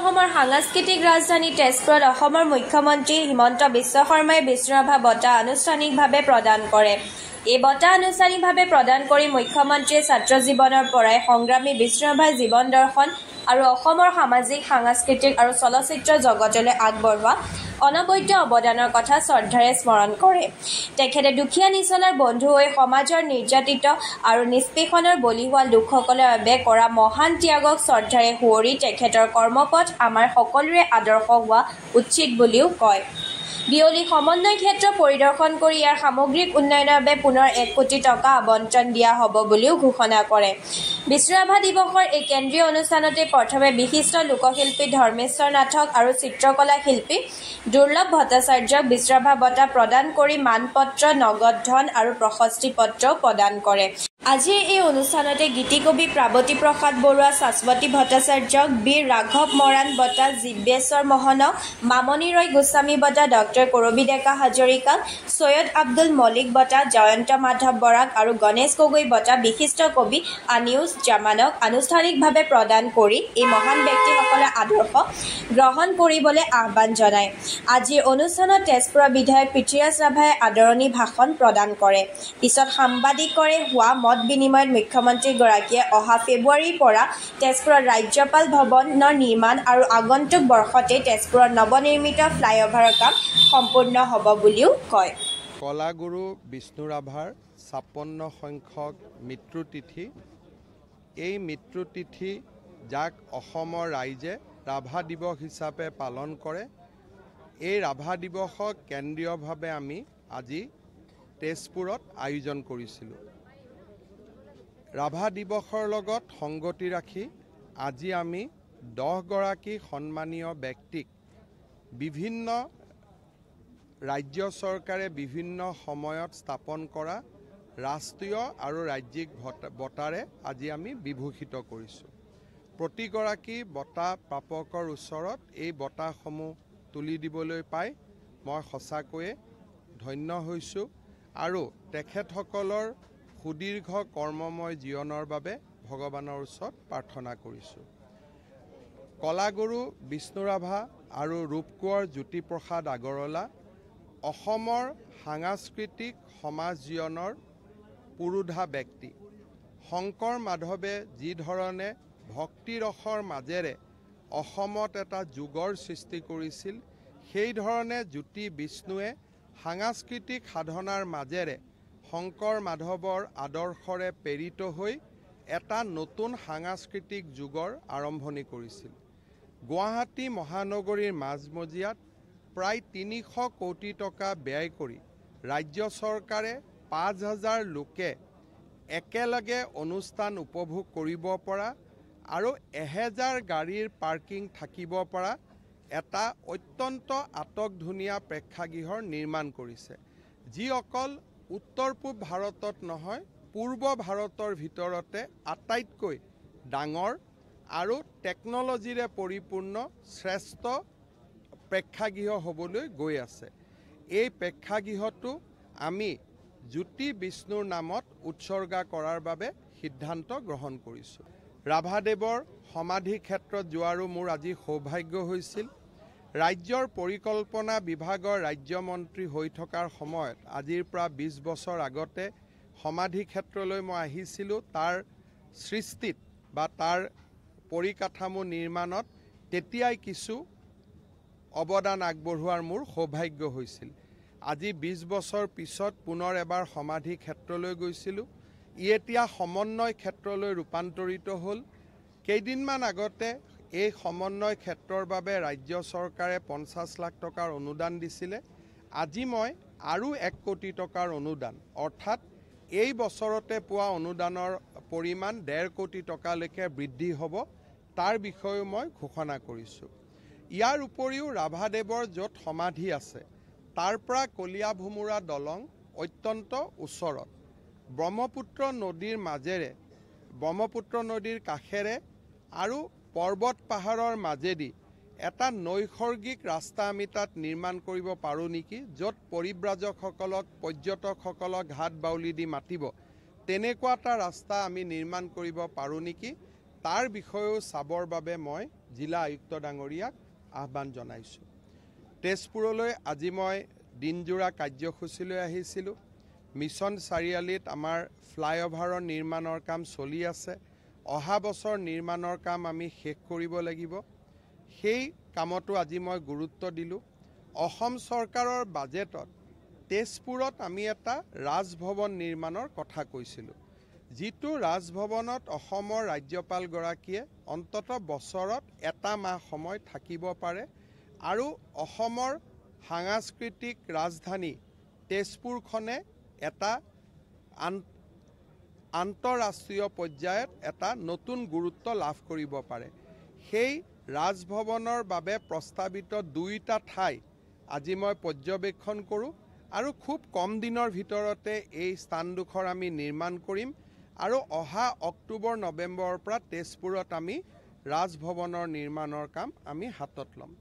অসমৰ সাংস্কৃতিক ৰাজধানী তেজপুৰত অসমৰ মুখ্যমন্ত্ৰী হিমন্ত বিশ্ব শৰ্মাই বিষ্ণুৰাভা বঁটা আনুষ্ঠানিকভাৱে প্ৰদান কৰে। এই বঁটা আনুষ্ঠানিকভাৱে প্ৰদান কৰি মুখ্যমন্ত্ৰীয়ে ছাত্ৰ জীৱনৰ পৰাই সংগ্ৰামী বিষ্ণুৰাভাৰ জীৱন দৰ্শন আৰু অসমৰ সামাজিক, সাংস্কৃতিক আৰু চলচ্চিত্ৰ জগতলৈ আগবঢ়োৱা অনবদ্য অৱদানৰ কথা শ্ৰদ্ধাৰে স্মৰণ কৰে। তেখেতে দুখীয়া নিচলাৰ বন্ধু হৈ সমাজৰ নিৰ্যাতিত আৰু নিষ্পেষণৰ বলি হোৱা লোকসকলৰ বাবে কৰা মহান ত্যাগক শ্ৰদ্ধাৰে সুঁৱৰি তেখেতৰ কৰ্মপথ আমাৰ সকলোৰে আদৰ্শ হোৱা উচিত বুলিও কয়। বিয়লি সমন্বয় ক্ষেত্ৰ পৰিদৰ্শন কৰি ইয়াৰ সামগ্ৰিক উন্নয়নৰ বাবে পুনৰ 1 কোটি টকা আবণ্টন দিয়া হ'ব বুলিও ঘোষণা কৰে। বিষ্ণুৰাভা দিৱসৰ এই কেন্দ্ৰীয় অনুষ্ঠানতে প্ৰথমে বিশিষ্ট লোকশিল্পী ধৰ্মেশ্বৰ নাথক আৰু চিত্ৰকলা শিল্পী দুৰ্লভ ভট্টাচাৰ্যক বিষ্ণুৰাভা বঁটা প্ৰদান কৰি মানপত্ৰ, নগদ ধন আৰু প্ৰশস্তি পত্ৰও প্ৰদান কৰে। আজিৰ এই অনুষ্ঠানতে গীতিকবি প্ৰাৱতী প্ৰসাদ বৰুৱা, শাশ্বতী ভট্টাচাৰ্যক, বীৰ ৰাঘৱ মৰাণ বঁটা, জীৱেশ্বৰ মহনক, মামণি ৰয় গোস্বামী বঁটা, ডক্টৰ কৰবী ডেকা হাজৰিকাক, সৈয়দ আব্দুল মলিক বঁটা, জয়ন্ত মাধৱ বৰাক আৰু গণেশ গগৈ বঁটা বিশিষ্ট কবি আনিউজ জামানক আনুষ্ঠানিকভাৱে প্ৰদান কৰি এই মহান ব্যক্তিসকলৰ আদৰ্শ গ্ৰহণ কৰিবলৈ আহ্বান জনায়। আজিৰ অনুষ্ঠানত তেজপুৰৰ বিধায়ক পৃথ্বীৰাজ ৰাভাই আদৰণি ভাষণ প্ৰদান কৰে। পিছত সাংবাদিকৰে হোৱা মত বিনিময়ত মুখ্যমন্ত্ৰীগৰাকীয়ে অহা ফেব্ৰুৱাৰীৰ পৰা তেজপুৰত ৰাজ্যপাল ভৱনৰ নিৰ্মাণ আৰু আগন্তুক বৰ্ষতে তেজপুৰত নৱনিৰ্মিত ফ্লাইঅভাৰৰ কাম সম্পূৰ্ণ হ'ব বুলিও কয়। কলাগুৰু বিষ্ণু ৰাভাৰ ৫৬ সংখ্যক মৃত্যুতিথি। এই মৃত্যুতিথি যাক অসমৰ ৰাইজে ৰাভা দিৱস হিচাপে পালন কৰে। এই ৰাভা দিৱসক কেন্দ্ৰীয়ভাৱে আমি আজি তেজপুৰত আয়োজন কৰিছিলোঁ। ৰাভা দিৱসৰ লগত সংগতি ৰাখি আজি আমি 10 গৰাকী সন্মানীয় ব্যক্তিক বিভিন্ন ৰাজ্য চৰকাৰে বিভিন্ন সময়ত স্থাপন কৰা ৰাষ্ট্ৰীয় আৰু ৰাজ্যিক বঁটাৰে আজি আমি বিভূষিত কৰিছোঁ। প্ৰতিগৰাকী বঁটা প্ৰাপকৰ ওচৰত এই বঁটাসমূহ তুলি দিবলৈ পাই মই সঁচাকৈয়ে ধন্য হৈছোঁ আৰু তেখেতসকলৰ সুদীৰ্ঘ কৰ্মময় জীৱনৰ বাবে ভগৱানৰ ওচৰত প্ৰাৰ্থনা কৰিছোঁ। কলাগুৰু বিষ্ণু ৰাভা আৰু ৰূপকোঁৱৰ জ্যোতিপ্ৰসাদ আগৰৱালা অসমৰ সাংস্কৃতিক সমাজ জীৱনৰ পুৰোধা ব্যক্তি। শংকৰ মাধৱে যি ধৰণে ভক্তিৰসৰ মাজেৰে অসমত এটা যুগৰ সৃষ্টি কৰিছিল, সেই ধৰণে জ্যোতি বিষ্ণুৱে সাংস্কৃতিক সাধনাৰ মাজেৰে শংকৰ মাধৱৰ আদৰ্শৰে প্ৰেৰিত হৈ এটা নতুন সাংস্কৃতিক যুগৰ আৰম্ভণি কৰিছিল। গুৱাহাটী মহানগৰীৰ মাজমজিয়াত প্ৰায় ৩০০ কোটি টকা ব্যয় কৰি ৰাজ্য চৰকাৰে ৫,০০০ লোকে একেলগে অনুষ্ঠান উপভোগ কৰিব পৰা আৰু ১,০০০ গাড়ীৰ পাৰ্কিং থাকিব পৰা এটা অত্যন্ত আটকধুনীয়া প্ৰেক্ষাগৃহৰ নিৰ্মাণ কৰিছে, যি অকল উত্তৰ পূব ভাৰতত নহয়, পূৰ্ব ভাৰতৰ ভিতৰতে আটাইতকৈ ডাঙৰ আৰু টেকন'লজিৰে পৰিপূৰ্ণ শ্ৰেষ্ঠ প্ৰেক্ষাগৃহ হ'বলৈ গৈ আছে। এই প্ৰেক্ষাগৃহটো আমি জ্যোতি বিষ্ণুৰ নামত উৎসৰ্গা কৰাৰ বাবে সিদ্ধান্ত গ্ৰহণ কৰিছোঁ। ৰাভাদেৱৰ সমাধি ক্ষেত্ৰত যোৱাৰো মোৰ আজি সৌভাগ্য হৈছিল। ৰাজ্যৰ পৰিকল্পনা বিভাগৰ ৰাজ্যমন্ত্ৰী হৈ থকাৰ সময়ত আজিৰ পৰা ২০ বছৰ আগতে সমাধি ক্ষেত্ৰলৈ মই আহিছিলোঁ। তাৰ সৃষ্টিত বা তাৰ পৰিকাঠামো নিৰ্মাণত তেতিয়াই কিছু অৱদান আগবঢ়োৱাৰ মোৰ সৌভাগ্য হৈছিল। আজি ২০ বছৰ পিছত পুনৰ এবাৰ সমাধি ক্ষেত্ৰলৈ গৈছিলোঁ। ই এতিয়া সমন্বয় ক্ষেত্ৰলৈ ৰূপান্তৰিত হ'ল। কেইদিনমান আগতে এই সমন্বয় ক্ষেত্ৰৰ বাবে ৰাজ্য চৰকাৰে ৫০ লাখ টকাৰ অনুদান দিছিলে। আজি মই আৰু 1 কোটি টকাৰ অনুদান, অৰ্থাৎ এই বছৰতে পোৱা অনুদানৰ পৰিমাণ ১.৫ কোটি টকালৈকে বৃদ্ধি হ'ব, তাৰ বিষয়েও মই ঘোষণা কৰিছোঁ। ইয়াৰ উপৰিও ৰাভাদেৱৰ য'ত সমাধি আছে তাৰ পৰা কলীয়া ভোমোৰা দলং অত্যন্ত ওচৰত, ব্ৰহ্মপুত্ৰ নদীৰ মাজেৰে, ব্ৰহ্মপুত্ৰ নদীৰ কাষেৰে আৰু পৰ্বত পাহাৰৰ মাজেদি এটা নৈসৰ্গিক ৰাস্তা আমি তাত নিৰ্মাণ কৰিব পাৰোঁ নেকি, য'ত পৰিব্ৰাজকসকলক, পৰ্যটকসকলক ঘাট বাউলি দি মাতিব, তেনেকুৱা এটা ৰাস্তা আমি নিৰ্মাণ কৰিব পাৰোঁ নেকি, তাৰ বিষয়েও চাবৰ বাবে মই জিলা আয়ুক্ত ডাঙৰীয়াক আহ্বান জনাইছোঁ। তেজপুৰলৈ আজি মই দিনজোৰা কাৰ্যসূচীলৈ আহিছিলোঁ। মিছন চাৰিআলিত আমাৰ ফ্লাইঅভাৰৰ নিৰ্মাণৰ কাম চলি আছে। অহা বছৰ নিৰ্মাণৰ কাম আমি শেষ কৰিব লাগিব। সেই কামতো আজি মই গুৰুত্ব দিলোঁ। অসম চৰকাৰৰ বাজেটত তেজপুৰত আমি এটা ৰাজভৱন নিৰ্মাণৰ কথা কৈছিলোঁ, যিটো ৰাজভৱনত অসমৰ ৰাজ্যপালগৰাকীয়ে অন্ততঃ বছৰত এটা মাহ সময় থাকিব পাৰে আৰু অসমৰ সাংস্কৃতিক ৰাজধানী তেজপুৰখনে এটা আন্তঃৰাষ্ট্ৰীয় পৰ্যায়ত এটা নতুন গুৰুত্ব লাভ কৰিব পাৰে। সেই ৰাজভৱনৰ বাবে প্ৰস্তাৱিত 2টা ঠাই আজি মই পৰ্যবেক্ষণ কৰোঁ আৰু খুব কম দিনৰ ভিতৰতে এই স্থানডোখৰ আমি নিৰ্মাণ কৰিম আৰু অহা অক্টোবৰ নৱেম্বৰৰ পৰা তেজপুৰত আমি ৰাজভৱনৰ নিৰ্মাণৰ কাম আমি হাতত ল'ম।